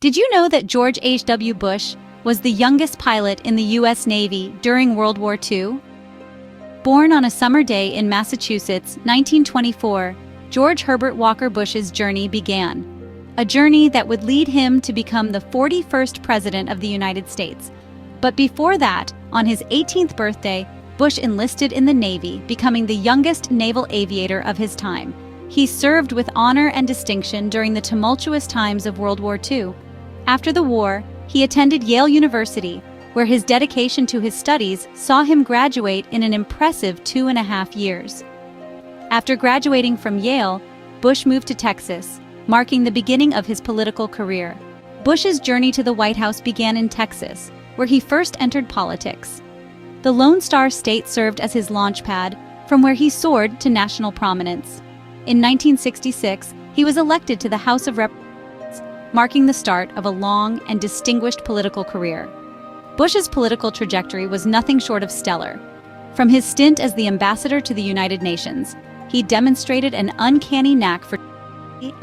Did you know that George H.W. Bush was the youngest pilot in the U.S. Navy during World War II? Born on a summer day in Massachusetts, 1924, George Herbert Walker Bush's journey began. A journey that would lead him to become the 41st President of the United States. But before that, on his 18th birthday, Bush enlisted in the Navy, becoming the youngest naval aviator of his time. He served with honor and distinction during the tumultuous times of World War II. After the war, he attended Yale University, where his dedication to his studies saw him graduate in an impressive 2.5 years. After graduating from Yale, Bush moved to Texas, marking the beginning of his political career. Bush's journey to the White House began in Texas, where he first entered politics. The Lone Star State served as his launchpad, from where he soared to national prominence. In 1966, he was elected to the House of Representatives, marking the start of a long and distinguished political career. Bush's political trajectory was nothing short of stellar. From his stint as the ambassador to the United Nations, he demonstrated an uncanny knack for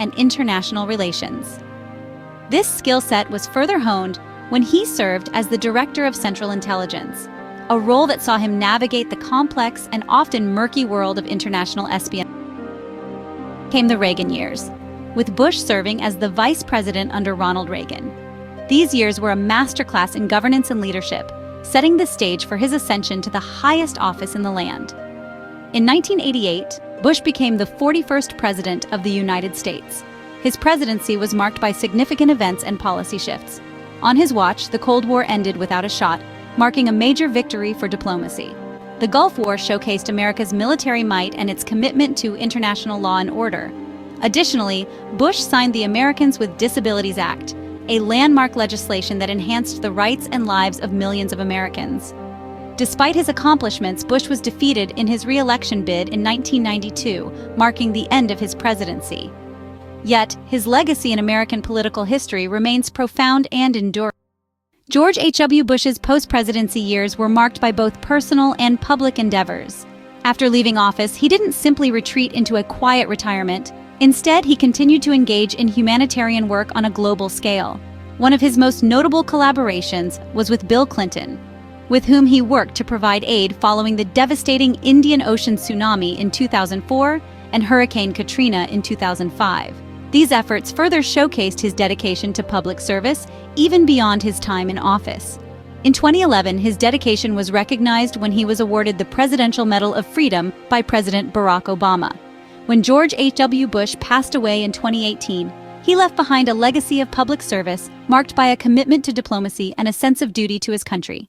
and international relations. This skill set was further honed when he served as the Director of Central Intelligence, a role that saw him navigate the complex and often murky world of international espionage. Came the Reagan years, with Bush serving as the vice president under Ronald Reagan. These years were a masterclass in governance and leadership, setting the stage for his ascension to the highest office in the land. In 1988, Bush became the 41st President of the United States. His presidency was marked by significant events and policy shifts. On his watch, the Cold War ended without a shot, marking a major victory for diplomacy. The Gulf War showcased America's military might and its commitment to international law and order. Additionally, Bush signed the Americans with Disabilities Act, a landmark legislation that enhanced the rights and lives of millions of Americans. Despite his accomplishments, Bush was defeated in his re-election bid in 1992, marking the end of his presidency. Yet, his legacy in American political history remains profound and enduring. George H.W. Bush's post-presidency years were marked by both personal and public endeavors. After leaving office, he didn't simply retreat into a quiet retirement. Instead, he continued to engage in humanitarian work on a global scale. One of his most notable collaborations was with Bill Clinton, with whom he worked to provide aid following the devastating Indian Ocean tsunami in 2004 and Hurricane Katrina in 2005. These efforts further showcased his dedication to public service, even beyond his time in office. In 2011, his dedication was recognized when he was awarded the Presidential Medal of Freedom by President Barack Obama. When George H.W. Bush passed away in 2018, he left behind a legacy of public service marked by a commitment to diplomacy and a sense of duty to his country.